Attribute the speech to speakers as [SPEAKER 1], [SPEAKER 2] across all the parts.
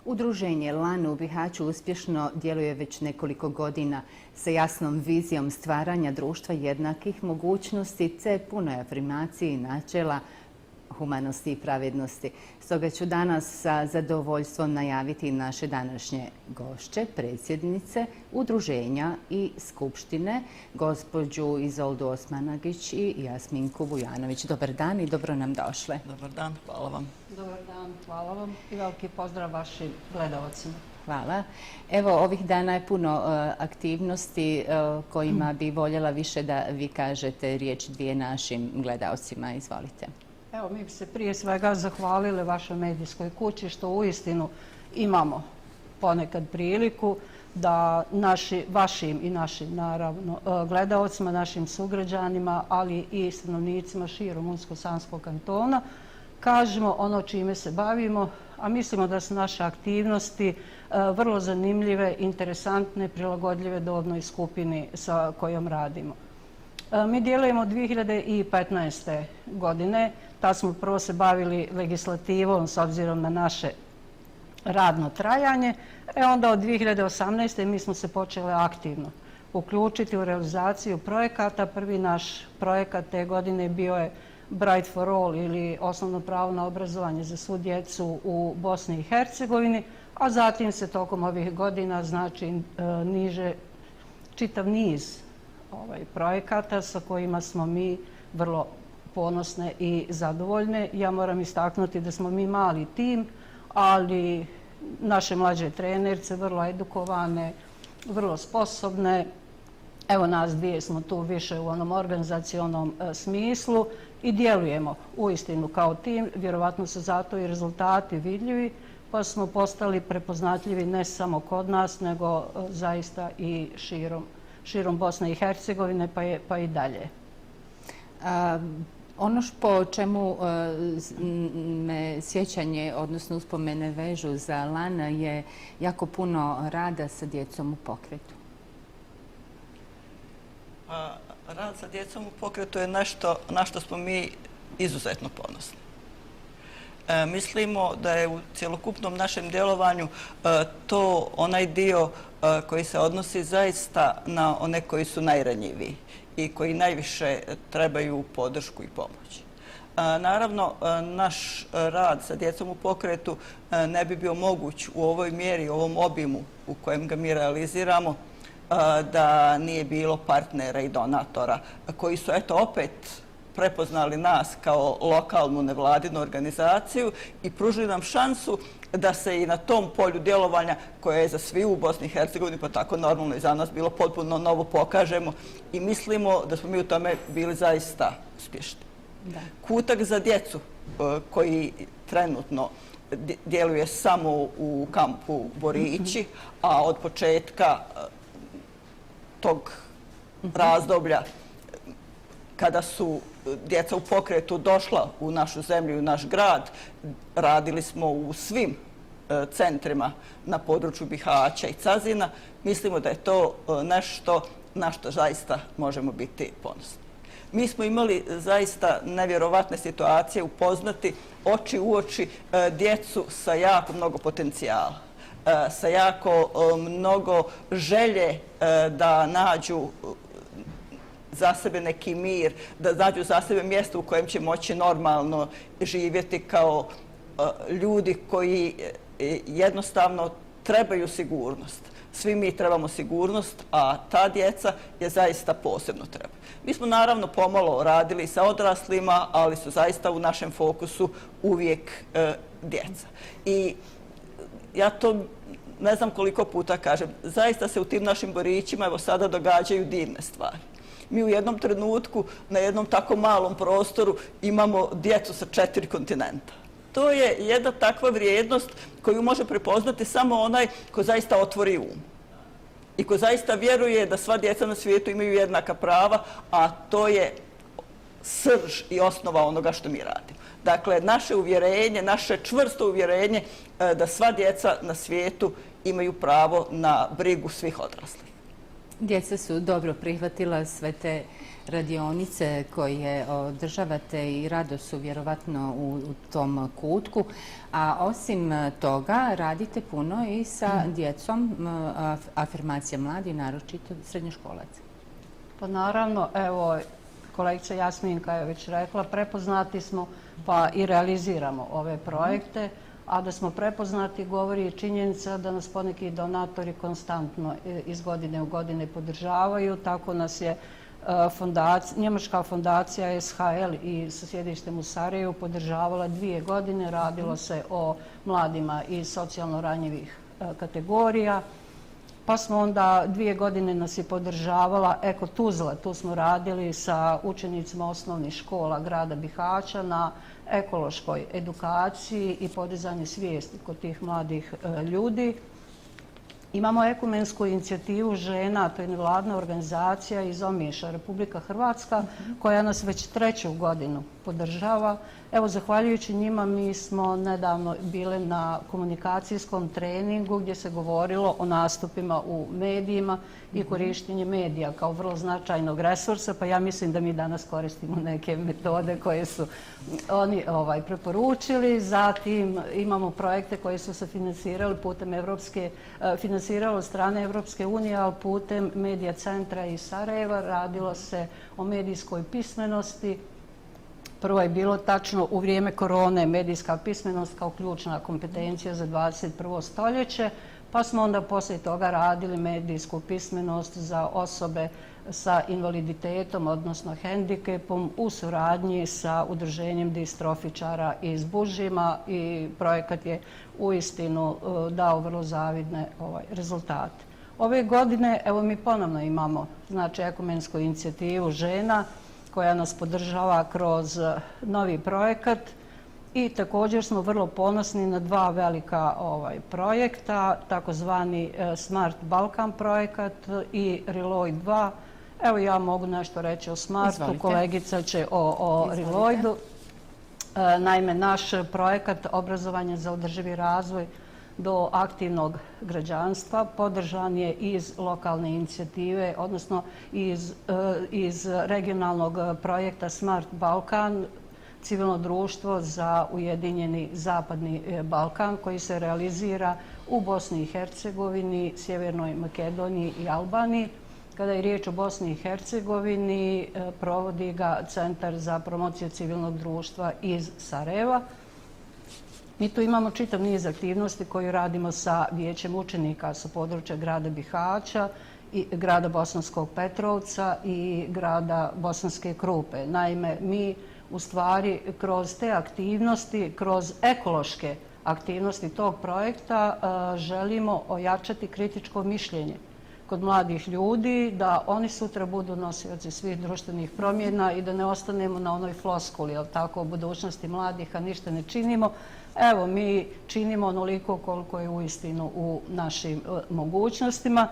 [SPEAKER 1] Udruženje LAN u Bihaću uspješno djeluje već nekoliko godina sa jasnom vizijom stvaranja društva jednakih mogućnosti te punoj afirmaciji načela humanosti i pravednosti. Stoga ću danas sa zadovoljstvom najaviti naše današnje gošće, predsjednice udruženja i skupštine, gospođu Izoldu Osmanagić i Jasminku Vujanović. Dobar dan i dobro nam došle.
[SPEAKER 2] Dobar dan, hvala vam.
[SPEAKER 3] Dobar dan, hvala vam i veliki pozdrav vašim gledalcima.
[SPEAKER 1] Hvala. Evo, ovih dana je puno aktivnosti kojima bi voljela više da vi kažete riječ dvije našim gledalcima. Izvolite.
[SPEAKER 3] Evo, mi bi se prije svega zahvalili vašoj medijskoj kući što uistinu imamo ponekad priliku da vašim i našim naravno gledaocima, našim sugrađanima, ali i stanovnicima širom Unsko-Sanskog kantona kažemo ono čime se bavimo, a mislimo da su naše aktivnosti vrlo zanimljive, interesantne, prilagodljive dobnoj skupini sa kojom radimo. Mi djelujemo od 2015. godine. Tad smo prvo se bavili legislativom s obzirom na naše radno trajanje. Onda od 2018. mi smo se počeli aktivno uključiti u realizaciju projekata. Prvi naš projekat te godine bio je Bright for All ili osnovno pravo na obrazovanje za svu djecu u Bosni i Hercegovini, a zatim se tokom ovih godina čitav niz projekata sa kojima smo mi vrlo ponosne i zadovoljne. Ja moram istaknuti da smo mi mali tim, ali naše mlađe trenerce vrlo edukovane, vrlo sposobne. Evo, nas dvije smo tu više u onom organizacionom smislu i djelujemo uistinu kao tim. Vjerovatno su zato i rezultati vidljivi, pa smo postali prepoznatljivi ne samo kod nas, nego zaista i širom Bosne i Hercegovine, pa i dalje.
[SPEAKER 1] Ono po čemu me sjećanje, odnosno uspomene vežu za LAN je jako puno rada sa djecom u pokretu.
[SPEAKER 2] Rad sa djecom u pokretu je nešto na što smo mi izuzetno ponosni. Mislimo da je u cjelokupnom našem djelovanju to onaj dio koji se odnosi zaista na one koji su najranjiviji i koji najviše trebaju podršku i pomoć. Naravno, naš rad sa djecom u pokretu ne bi bio moguć u ovoj mjeri, u ovom obimu u kojem ga mi realiziramo, da nije bilo partnera i donatora koji su, eto, opet prepoznali nas kao lokalnu nevladinu organizaciju i pružili nam šansu da se i na tom polju djelovanja, koje je za svi u Bosni i Hercegovini, pa tako normalno i za nas bilo potpuno novo, pokažemo i mislimo da smo mi u tome bili zaista uspješni. Kutak za djecu koji trenutno djeluje samo u kampu Borići, a od početka tog razdoblja kada su djeca u pokretu došla u našu zemlju i u naš grad, radili smo u svim centrima na području Bihaća i Cazina. Mislimo da je to nešto na što zaista možemo biti ponosni. Mi smo imali zaista nevjerovatne situacije upoznati oči u oči djecu sa jako mnogo potencijala, sa jako mnogo želje da nađu za sebe neki mir, da nađu za sebe mjesto u kojem će moći normalno živjeti kao ljudi koji jednostavno trebaju sigurnost. Svi mi trebamo sigurnost, a ta djeca je zaista posebno treba. Mi smo naravno pomalo radili sa odraslima, ali su zaista u našem fokusu uvijek djeca. I ja to ne znam koliko puta kažem, zaista se u tim našim Borićima evo sada događaju divne stvari. Mi u jednom trenutku na jednom tako malom prostoru imamo djecu sa 4 kontinenta. To je jedna takva vrijednost koju može prepoznati samo onaj ko zaista otvori um i ko zaista vjeruje da sva djeca na svijetu imaju jednaka prava, a to je srž i osnova onoga što mi radimo. Dakle, naše uvjerenje, naše čvrsto uvjerenje da sva djeca na svijetu imaju pravo na brigu svih odraslih.
[SPEAKER 1] Djeca su dobro prihvatila sve te radionice koje održavate i rado su vjerovatno u tom kutku. A osim toga radite puno i sa djecom, afirmacija mladih, naročito srednjoškolaca.
[SPEAKER 3] Pa naravno, evo, kolegica Jasminka je već rekla, prepoznati smo pa i realiziramo ove projekte, a da smo prepoznati govori i činjenica da nas poneki donatori konstantno iz godine u godine podržavaju. Tako nas je njemačka fondacija SHL i sa sjedištem u Sarajevu podržavala 2 godine. Radilo se o mladima iz socijalno ranjivih kategorija. Pa smo onda 2 godine nas je podržavala Eko Tuzla. Tu smo radili sa učenicima osnovnih škola grada Bihaća na ekološkoj edukaciji i podizanju svijesti kod tih mladih ljudi. Imamo ekumensku inicijativu žena, to je nevladna organizacija iz Omiša, Republika Hrvatska, koja nas već 3. godinu podržava. Evo, zahvaljujući njima mi smo nedavno bile na komunikacijskom treningu gdje se govorilo o nastupima u medijima i korištenje medija kao vrlo značajnog resursa, pa ja mislim da mi danas koristimo neke metode koje su oni preporučili. Zatim imamo projekte koje su se financirali putem financiralo od strane Evropske unije, ali putem Medija centra iz Sarajeva. Radilo se o medijskoj pismenosti. Prvo je bilo tačno u vrijeme korone medijska pismenost kao ključna kompetencija za 21. stoljeće, pa smo onda poslije toga radili medijsku pismenost za osobe sa invaliditetom, odnosno hendikepom, u suradnji sa udruženjem distrofičara iz Bužima i projekat je uistinu dao vrlo zavidne rezultate. Ove godine, evo, mi ponovno imamo ekumensku inicijativu žena koja nas podržava kroz novi projekat i također smo vrlo ponosni na 2 velika projekta, takozvani Smart Balkan projekat i Reload 2. Evo, ja mogu nešto reći o Smartu, kolegica će o Reloadu. Naime, naš projekat obrazovanja za održivi razvoj do aktivnog građanstva podržan je iz lokalne inicijative, odnosno iz regionalnog projekta Smart Balkan, civilno društvo za ujedinjeni Zapadni Balkan, koji se realizira u Bosni i Hercegovini, Sjevernoj Makedoniji i Albaniji. Kada je riječ o Bosni i Hercegovini, provodi ga Centar za promociju civilnog društva iz Sarajeva. Mi tu imamo čitav niz aktivnosti koje radimo sa Vijećem učenika sa područja grada Bihaća, i grada Bosanskog Petrovca i grada Bosanske Krupe. Naime, mi u stvari kroz te aktivnosti, kroz ekološke aktivnosti tog projekta želimo ojačati kritičko mišljenje kod mladih ljudi, da oni sutra budu nosioci svih društvenih promjena i da ne ostanemo na onoj floskuli, jel tako, o budućnosti mladih, a ništa ne činimo. Evo, mi činimo onoliko koliko je uistinu u našim mogućnostima.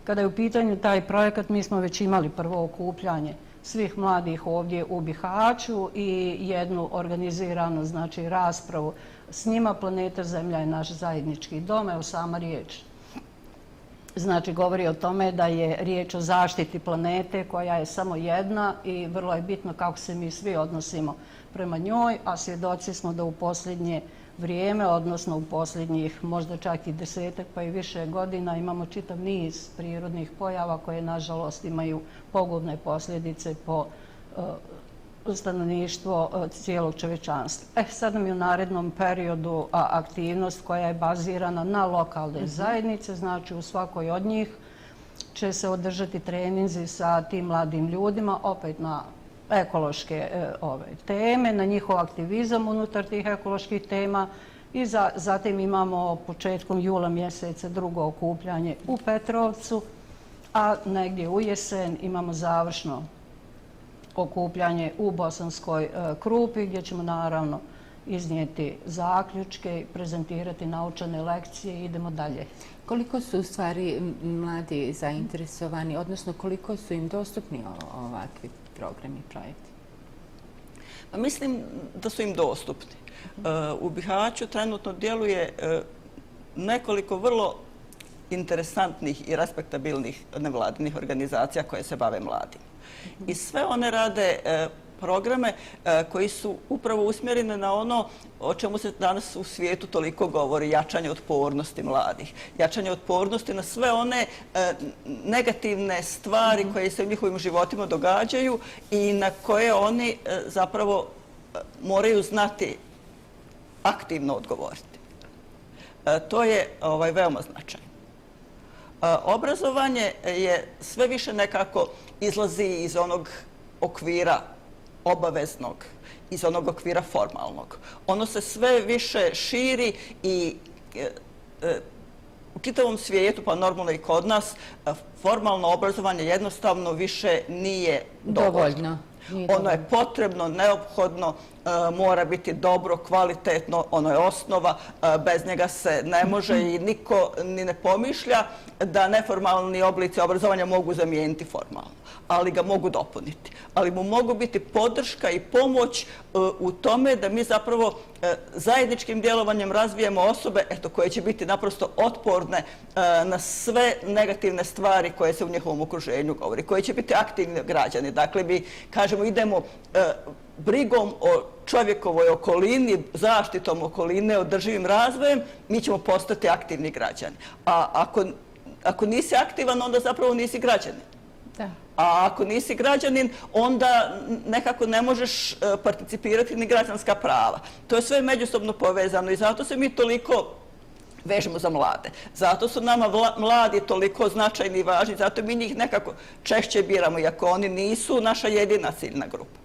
[SPEAKER 3] Kada je u pitanju taj projekat, mi smo već imali prvo okupljanje svih mladih ovdje u Bihaću i jednu organiziranu raspravu s njima. Planeta Zemlja je naš zajednički dom. Evo, sama riječ govori o tome da je riječ o zaštiti planete koja je samo jedna i vrlo je bitno kako se mi svi odnosimo prema njoj, a svjedoci smo da u posljednje vrijeme, odnosno u posljednjih možda čak i 10-ak pa i više godina, imamo čitav niz prirodnih pojava koje nažalost imaju pogubne posljedice po stanovništvo cijelog čovječanstva. Sad nam je u narednom periodu aktivnost koja je bazirana na lokalne zajednice, znači u svakoj od njih će se održati treninzi sa tim mladim ljudima, opet na ekološke teme, na njihov aktivizam unutar tih ekoloških tema i zatim imamo početkom jula mjeseca drugo okupljanje u Petrovcu, a negdje u jesen imamo završno okupljanje u Bosanskoj Krupi gdje ćemo naravno iznijeti zaključke i prezentirati naučene lekcije i idemo dalje.
[SPEAKER 1] Koliko su u stvari mladi zainteresovani, odnosno koliko su im dostupni ovakvi programi i projekti?
[SPEAKER 2] Pa mislim da su im dostupni. U Bihaću trenutno djeluje nekoliko vrlo interesantnih i respektabilnih nevladinih organizacija koje se bave mladim. I sve one rade programe koji su upravo usmjereni na ono o čemu se danas u svijetu toliko govori, jačanje otpornosti mladih, jačanje otpornosti na sve one negativne stvari koje se u njihovim životima događaju i na koje oni zapravo moraju znati aktivno odgovoriti. To je veoma značajno. Obrazovanje je sve više nekako izlazi iz onog okvira obaveznog, iz onog okvira formalnog. Ono se sve više širi i u čitavom svijetu, pa normalno i kod nas, formalno obrazovanje jednostavno više nije dovoljno. Ono je potrebno, neophodno, mora biti dobro, kvalitetno, ono je osnova, bez njega se ne može i niko ni ne pomišlja da neformalni oblici obrazovanja mogu zamijeniti formalno, ali ga mogu dopuniti. Ali mu mogu biti podrška i pomoć u tome da mi zapravo zajedničkim djelovanjem razvijemo osobe koje će biti naprosto otporne na sve negativne stvari koje se u njihovom okruženju govori, koje će biti aktivni građani. Dakle, mi kažemo idemo brigom o čovjekovoj okolini, zaštitom okoline, održivim razvojem, mi ćemo postati aktivni građani. A ako nisi aktivan, onda zapravo nisi građanin.
[SPEAKER 1] Da.
[SPEAKER 2] A ako nisi građanin, onda nekako ne možeš participirati ni građanska prava. To je sve međusobno povezano i zato se mi toliko vežemo za mlade. Zato su nama mladi toliko značajni i važni, zato mi njih nekako češće biramo, iako oni nisu naša jedina ciljna grupa.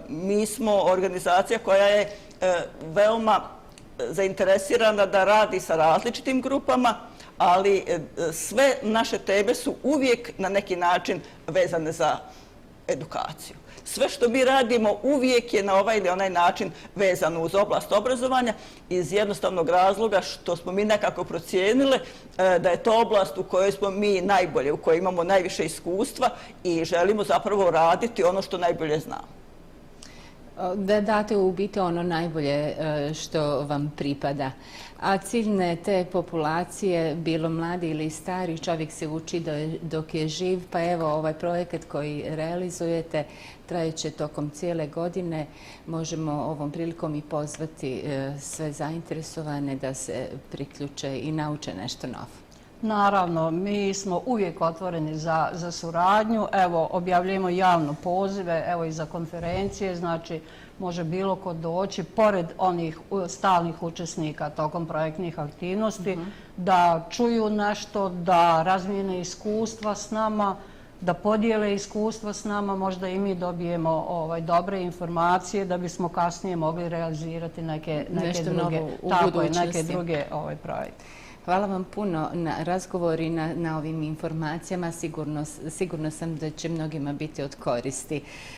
[SPEAKER 2] Mi smo organizacija koja je veoma zainteresirana da radi sa različitim grupama, ali sve naše teme su uvijek na neki način vezane za edukaciju. Sve što mi radimo uvijek je na ovaj ili onaj način vezano uz oblast obrazovanja iz jednostavnog razloga što smo mi nekako procijenile da je to oblast u kojoj smo mi najbolje, u kojoj imamo najviše iskustva i želimo zapravo raditi ono što najbolje znamo.
[SPEAKER 1] Da date u biti ono najbolje što vam pripada. A ciljne te populacije, bilo mladi ili stari, čovjek se uči dok je živ, pa evo ovaj projekat koji realizujete trajeće tokom cijele godine. Možemo ovom prilikom i pozvati sve zainteresovane da se priključe i nauče nešto novo.
[SPEAKER 3] Naravno, mi smo uvijek otvoreni za suradnju. Evo, objavljujemo javno pozive, evo i za konferencije, znači može bilo ko doći, pored onih stalnih učesnika tokom projektnih aktivnosti, da čuju nešto, da razmijene iskustva s nama, da podijele iskustva s nama, možda i mi dobijemo dobre informacije da bismo kasnije mogli realizirati neke druge projekte.
[SPEAKER 1] Hvala vam puno na razgovoru i na ovim informacijama. Sigurno sam da će mnogima biti od koristi.